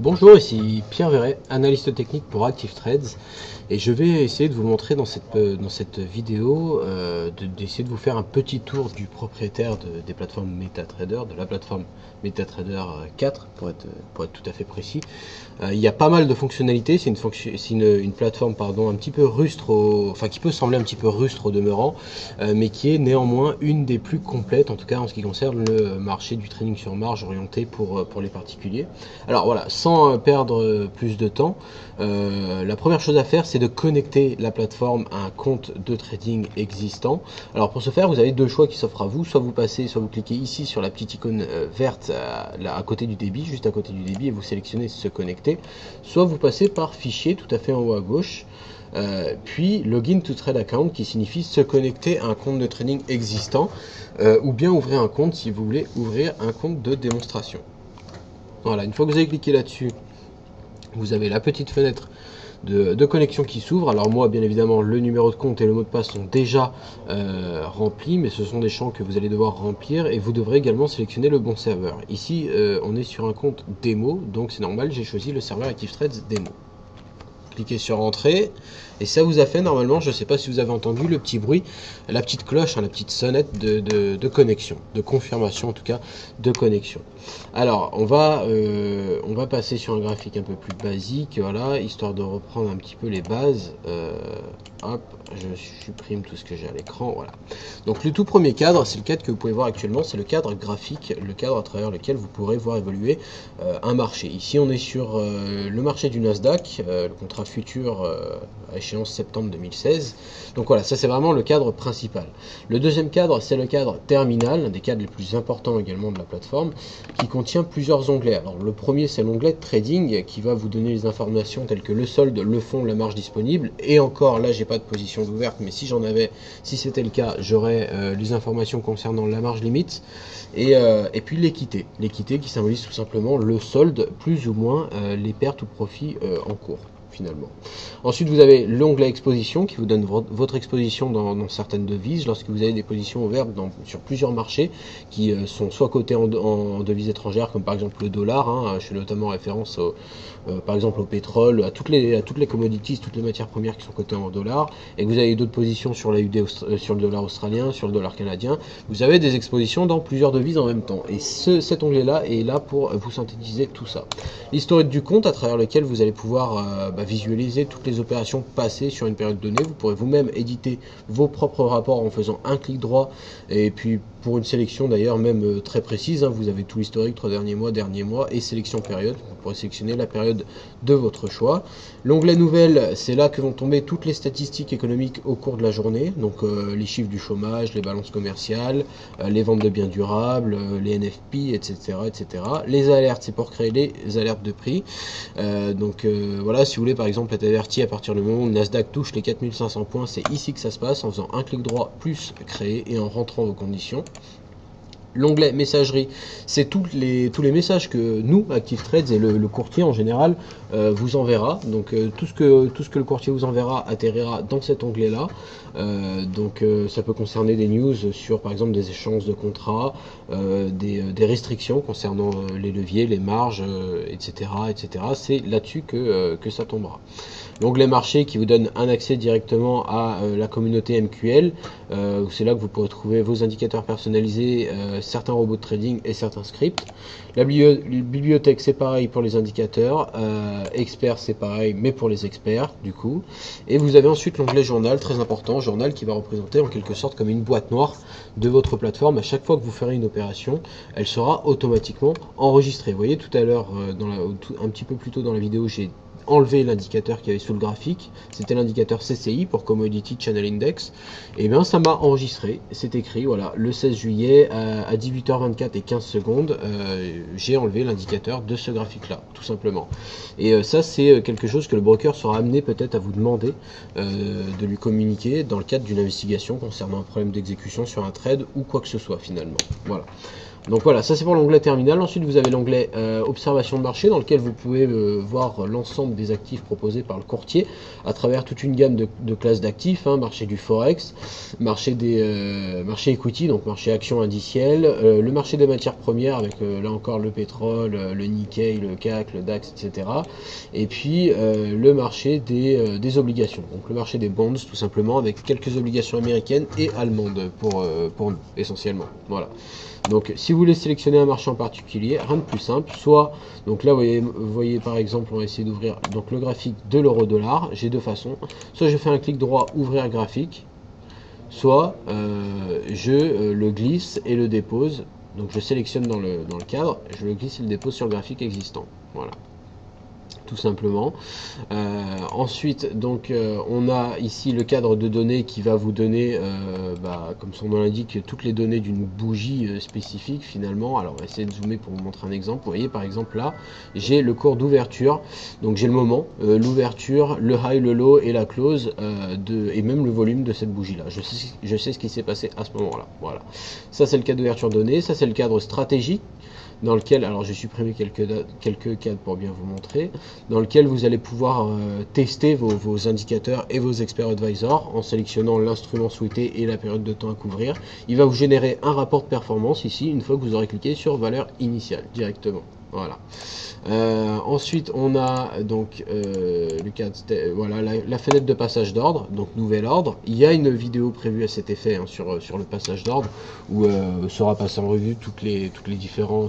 Bonjour, ici Pierre Verret, analyste technique pour Active Trades, et je vais essayer de vous montrer dans cette vidéo, d'essayer de vous faire un petit tour du propriétaire des plateformes MetaTrader, de la plateforme MetaTrader 4 pour être tout à fait précis. Il y a pas mal de fonctionnalités, c'est une plateforme un petit peu rustre, qui peut sembler un petit peu rustre au demeurant, mais qui est néanmoins une des plus complètes, en tout cas en ce qui concerne le marché du trading sur marge orienté pour les particuliers. Alors voilà, sans perdre plus de temps, la première chose à faire, c'est de connecter la plateforme à un compte de trading existant. Alors pour ce faire, vous avez deux choix qui s'offrent à vous, soit vous cliquez ici sur la petite icône verte à côté du débit, juste à côté du débit, et vous sélectionnez se connecter, soit vous passez par fichier tout à fait en haut à gauche, puis login to trade account qui signifie se connecter à un compte de trading existant, ou bien ouvrir un compte si vous voulez ouvrir un compte de démonstration. Voilà, une fois que vous avez cliqué là-dessus, vous avez la petite fenêtre de connexion qui s'ouvre. Alors moi, bien évidemment, le numéro de compte et le mot de passe sont déjà remplis, mais ce sont des champs que vous allez devoir remplir, et vous devrez également sélectionner le bon serveur. Ici, on est sur un compte démo, donc c'est normal, j'ai choisi le serveur ActiveTrades démo. Cliquez sur entrée, et ça vous a fait normalement, je ne sais pas si vous avez entendu le petit bruit, la petite cloche, la petite sonnette de connexion, de confirmation en tout cas, de connexion. Alors on va passer sur un graphique un peu plus basique, voilà, histoire de reprendre un petit peu les bases. Hop, je supprime tout ce que j'ai à l'écran, voilà. Donc le tout premier cadre, c'est le cadre que vous pouvez voir actuellement, c'est le cadre graphique, le cadre à travers lequel vous pourrez voir évoluer un marché. Ici on est sur le marché du Nasdaq, le contrat futur à échéance septembre 2016. Donc voilà, ça c'est vraiment le cadre principal. Le deuxième cadre, c'est le cadre terminal, un des cadres les plus importants également de la plateforme, qui contient plusieurs onglets. Alors le premier, c'est l'onglet trading, qui va vous donner les informations telles que le solde, le fond, la marge disponible, et encore là j'ai pas de position ouverte, mais si j'en avais, si c'était le cas, j'aurais les informations concernant la marge limite, et puis l'équité qui symbolise tout simplement le solde, plus ou moins les pertes ou profits en cours finalement. Ensuite, vous avez l'onglet exposition qui vous donne votre exposition dans certaines devises lorsque vous avez des positions ouvertes sur plusieurs marchés qui sont soit cotés en devises étrangères, comme par exemple le dollar, hein, je fais notamment référence par exemple au pétrole, à toutes les commodities, toutes les matières premières qui sont cotées en dollars, et que vous avez d'autres positions sur la UD, sur le dollar australien, sur le dollar canadien. Vous avez des expositions dans plusieurs devises en même temps, et cet onglet là est là pour vous synthétiser tout ça. L'historique du compte à travers lequel vous allez pouvoir visualiser toutes les opérations passées sur une période donnée. Vous pourrez vous-même éditer vos propres rapports en faisant un clic droit, et puis pour une sélection d'ailleurs même très précise, hein, vous avez tout l'historique, 3 derniers mois, et sélection période. Vous pourrez sélectionner la période de votre choix. L'onglet nouvelles, c'est là que vont tomber toutes les statistiques économiques au cours de la journée, donc les chiffres du chômage, les balances commerciales, les ventes de biens durables, les NFP, etc. Les alertes, c'est pour créer les alertes de prix. Voilà, si vous voulez par exemple être averti à partir du moment où le Nasdaq touche les 4500 points, c'est ici que ça se passe, en faisant un clic droit plus créer et en rentrant vos conditions. L'onglet messagerie, c'est tous les messages que nous, Active Trades, et le courtier en général vous enverra. Donc tout ce que le courtier vous enverra atterrira dans cet onglet là. Ça peut concerner des news sur par exemple des échanges de contrats, des restrictions concernant les leviers, les marges, etc. C'est là-dessus que ça tombera. L'onglet marché qui vous donne un accès directement à la communauté MQL, c'est là que vous pourrez trouver vos indicateurs personnalisés, certains robots de trading et certains scripts. La bibliothèque, c'est pareil pour les indicateurs, experts c'est pareil mais pour les experts du coup. Et vous avez ensuite l'onglet journal, très important, journal qui va représenter en quelque sorte comme une boîte noire de votre plateforme. À chaque fois que vous ferez une opération, elle sera automatiquement enregistrée. Vous voyez tout à l'heure, un petit peu plus tôt dans la vidéo, j'ai enlever l'indicateur qui avait sous le graphique, c'était l'indicateur CCI pour Commodity Channel Index, et bien ça m'a enregistré, c'est écrit, voilà, le 16 juillet à 18h24 et 15 secondes, j'ai enlevé l'indicateur de ce graphique là, tout simplement. Et ça c'est quelque chose que le broker sera amené peut-être à vous demander de lui communiquer dans le cadre d'une investigation concernant un problème d'exécution sur un trade ou quoi que ce soit finalement. Voilà. Donc voilà, ça c'est pour l'onglet terminal. Ensuite vous avez l'onglet observation de marché dans lequel vous pouvez voir l'ensemble des actifs proposés par le courtier à travers toute une gamme de classes d'actifs, hein, marché du forex, marché equity, donc marché actions indicielles, le marché des matières premières avec là encore le pétrole, le Nikkei, le CAC, le DAX, etc. Et puis le marché des obligations, donc le marché des bonds tout simplement avec quelques obligations américaines et allemandes pour nous essentiellement. Voilà. Donc si vous voulez sélectionner un marché en particulier, rien de plus simple, soit, donc là vous voyez par exemple, on va essayer d'ouvrir donc le graphique de l'euro-dollar, j'ai deux façons, soit je fais un clic droit, ouvrir graphique, soit je le glisse et le dépose, donc je sélectionne dans le cadre, je le glisse et le dépose sur le graphique existant, voilà. Tout simplement. Ensuite, donc, on a ici le cadre de données qui va vous donner, comme son nom l'indique, toutes les données d'une bougie spécifique finalement. Alors, on va essayer de zoomer pour vous montrer un exemple. Vous voyez, par exemple, là, j'ai le cours d'ouverture. Donc, j'ai le moment, l'ouverture, le high, le low et la close, et même le volume de cette bougie-là. Je sais ce qui s'est passé à ce moment-là. Voilà. Ça, c'est le cadre d'ouverture donnée. Ça, c'est le cadre stratégique, dans lequel, alors j'ai supprimé quelques cadres pour bien vous montrer, dans lequel vous allez pouvoir tester vos indicateurs et vos experts advisors en sélectionnant l'instrument souhaité et la période de temps à couvrir. Il va vous générer un rapport de performance ici, une fois que vous aurez cliqué sur valeur initiale directement. Voilà. Ensuite, on a donc le cadre, voilà, la fenêtre de passage d'ordre, donc nouvel ordre. Il y a une vidéo prévue à cet effet, hein, sur le passage d'ordre, où sera passé en revue tous les différents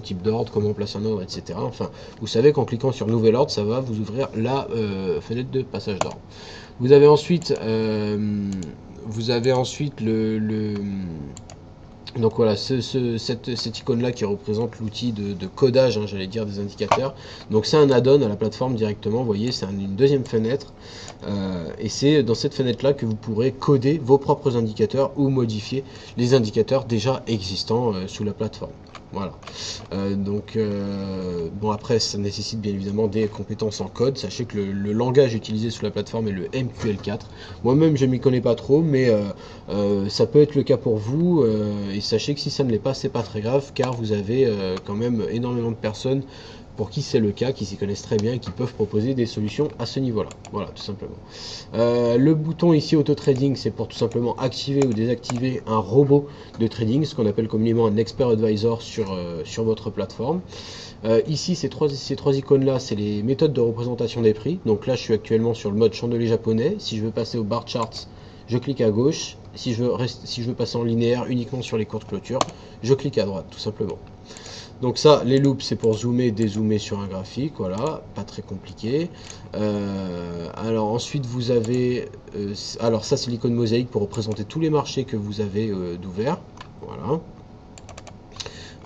types d'ordre, comment on place un ordre, etc. Enfin, vous savez qu'en cliquant sur nouvel ordre, ça va vous ouvrir la fenêtre de passage d'ordre. Vous avez ensuite donc voilà, cette icône-là qui représente l'outil de codage, hein, j'allais dire, des indicateurs. Donc c'est un add-on à la plateforme directement, vous voyez, c'est une deuxième fenêtre. Et c'est dans cette fenêtre-là que vous pourrez coder vos propres indicateurs ou modifier les indicateurs déjà existants sous la plateforme. Voilà. Bon, après, ça nécessite bien évidemment des compétences en code. Sachez que le langage utilisé sous la plateforme est le MQL4. Moi-même, je m'y connais pas trop, mais ça peut être le cas pour vous. Et sachez que si ça ne l'est pas, c'est pas très grave, car vous avez quand même énormément de personnes pour qui c'est le cas, qui s'y connaissent très bien et qui peuvent proposer des solutions à ce niveau-là. Voilà, tout simplement. Le bouton ici auto trading, c'est pour tout simplement activer ou désactiver un robot de trading, ce qu'on appelle communément un expert advisor sur votre plateforme. Ici, ces trois icônes-là, c'est les méthodes de représentation des prix. Donc là, je suis actuellement sur le mode chandelier japonais. Si je veux passer au bar charts, je clique à gauche. Si je veux passer en linéaire uniquement sur les cours de clôture, je clique à droite, tout simplement. Donc ça, les loops, c'est pour zoomer, dézoomer sur un graphique, voilà, pas très compliqué. Alors ensuite, vous avez, alors ça c'est l'icône mosaïque pour représenter tous les marchés que vous avez d'ouvert, voilà.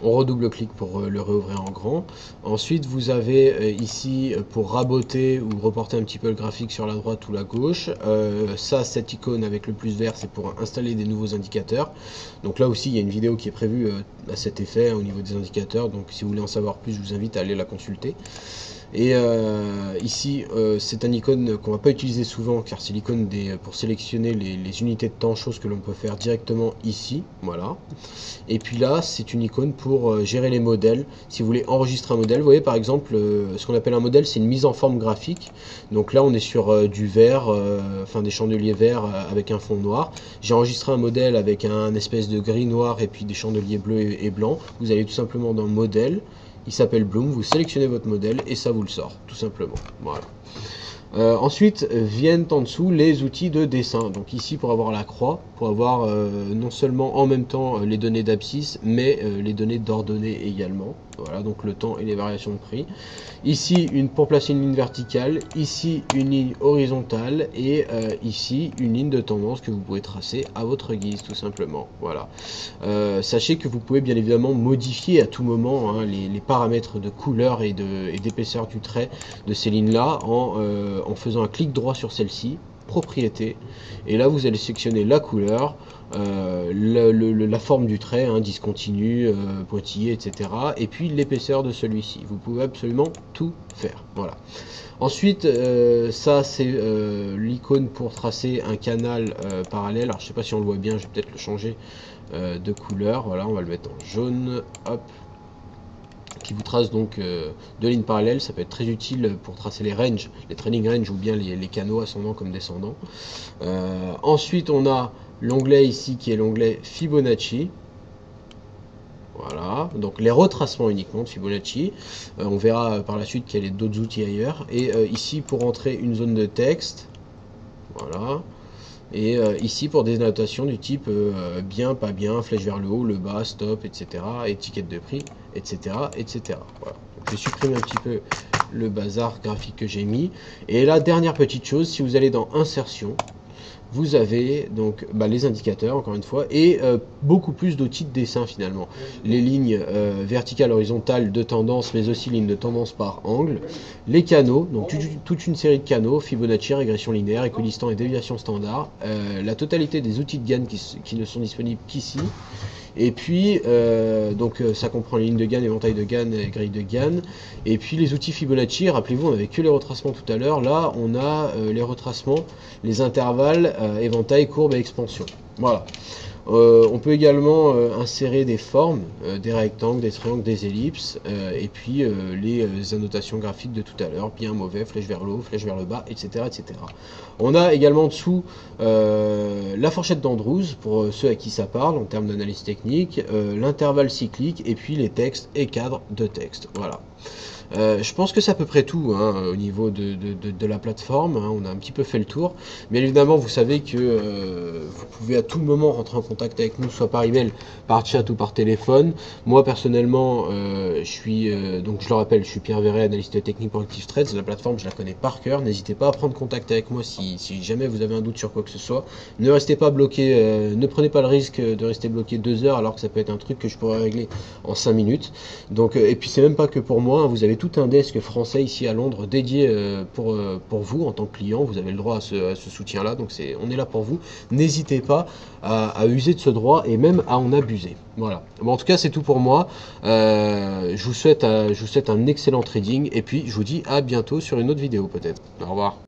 On redouble clic pour le réouvrir en grand. Ensuite, vous avez ici pour raboter ou reporter un petit peu le graphique sur la droite ou la gauche. Cette icône avec le plus vert, c'est pour installer des nouveaux indicateurs. Donc là aussi, il y a une vidéo qui est prévue à cet effet au niveau des indicateurs. Donc si vous voulez en savoir plus, je vous invite à aller la consulter. Et ici, c'est un icône qu'on va pas utiliser souvent car c'est l'icône pour sélectionner les unités de temps, chose que l'on peut faire directement ici, voilà. Et puis là, c'est une icône pour gérer les modèles. Si vous voulez enregistrer un modèle, vous voyez par exemple, ce qu'on appelle un modèle, c'est une mise en forme graphique. Donc là, on est sur du vert, enfin des chandeliers verts avec un fond noir. J'ai enregistré un modèle avec un espèce de gris noir et puis des chandeliers bleus et blancs. Vous allez tout simplement dans modèle. Il s'appelle Bloom, vous sélectionnez votre modèle et ça vous le sort, tout simplement. Voilà. Ensuite viennent en dessous les outils de dessin. Donc ici pour avoir la croix, pour avoir non seulement en même temps les données d'abscisse, mais les données d'ordonnées également. Voilà, donc le temps et les variations de prix. Ici, pour placer une ligne verticale, ici une ligne horizontale et ici une ligne de tendance que vous pouvez tracer à votre guise, tout simplement. Voilà. Sachez que vous pouvez bien évidemment modifier à tout moment hein, les paramètres de couleur et d'épaisseur du trait de ces lignes-là en faisant un clic droit sur celle-ci. propriétés, et là vous allez sélectionner la couleur, la forme du trait, hein, discontinu, pointillé, etc. Et puis l'épaisseur de celui-ci. Vous pouvez absolument tout faire. Voilà. Ensuite, ça c'est l'icône pour tracer un canal parallèle. Alors je sais pas si on le voit bien, je vais peut-être le changer de couleur. Voilà, on va le mettre en jaune. Hop. Qui vous trace donc deux lignes parallèles. Ça peut être très utile pour tracer les ranges, les trailing range ou bien les canaux ascendants comme descendants. Ensuite, on a l'onglet ici qui est l'onglet Fibonacci. Voilà, donc les retracements uniquement de Fibonacci. On verra par la suite qu'il y a d'autres outils ailleurs. Et ici pour entrer une zone de texte. Voilà. Et ici pour des notations du type bien, pas bien, flèche vers le haut, le bas, stop, etc. Étiquette de prix, etc. etc. Voilà. Donc, je supprime un petit peu le bazar graphique que j'ai mis. Et la dernière petite chose, si vous allez dans Insertion, vous avez donc les indicateurs, encore une fois, et beaucoup plus d'outils de dessin finalement. Les lignes verticales, horizontales de tendance, mais aussi lignes de tendance par angle. Les canaux, donc toute une série de canaux, Fibonacci, régression linéaire, équidistant et déviation standard. La totalité des outils de Gann qui ne sont disponibles qu'ici. Et puis, ça comprend les lignes de Gann, éventail de Gann et grille de Gann. Et puis les outils Fibonacci, rappelez-vous, on n'avait que les retracements tout à l'heure. Là, on a les retracements, les intervalles, éventail, courbe et expansion. Voilà. On peut également insérer des formes, des rectangles, des triangles, des ellipses, et puis les annotations graphiques de tout à l'heure, bien, mauvais, flèche vers le haut, flèche vers le bas, etc. etc. On a également en dessous la fourchette d'Andrews, pour ceux à qui ça parle en termes d'analyse technique, l'intervalle cyclique, et puis les textes et cadres de texte. Voilà. Je pense que c'est à peu près tout hein, au niveau de la plateforme, hein, on a un petit peu fait le tour. Bien évidemment, vous savez que vous pouvez à tout moment rentrer en contact avec nous, soit par email, par chat ou par téléphone. Moi personnellement, je suis, donc je le rappelle, je suis Pierre Verret, analyste technique pour ActiveTrades. La plateforme, je la connais par cœur. N'hésitez pas à prendre contact avec moi si jamais vous avez un doute sur quoi que ce soit. Ne restez pas bloqué, ne prenez pas le risque de rester bloqué 2 heures alors que ça peut être un truc que je pourrais régler en 5 minutes. Donc, et puis c'est même pas que pour moi, hein, vous avez tout un desk français ici à Londres dédié pour vous en tant que client. Vous avez le droit à ce soutien là, donc on est là pour vous. N'hésitez pas à user de ce droit et même à en abuser. Voilà. Bon, en tout cas c'est tout pour moi. Je vous souhaite un excellent trading et puis je vous dis à bientôt sur une autre vidéo peut-être. Au revoir.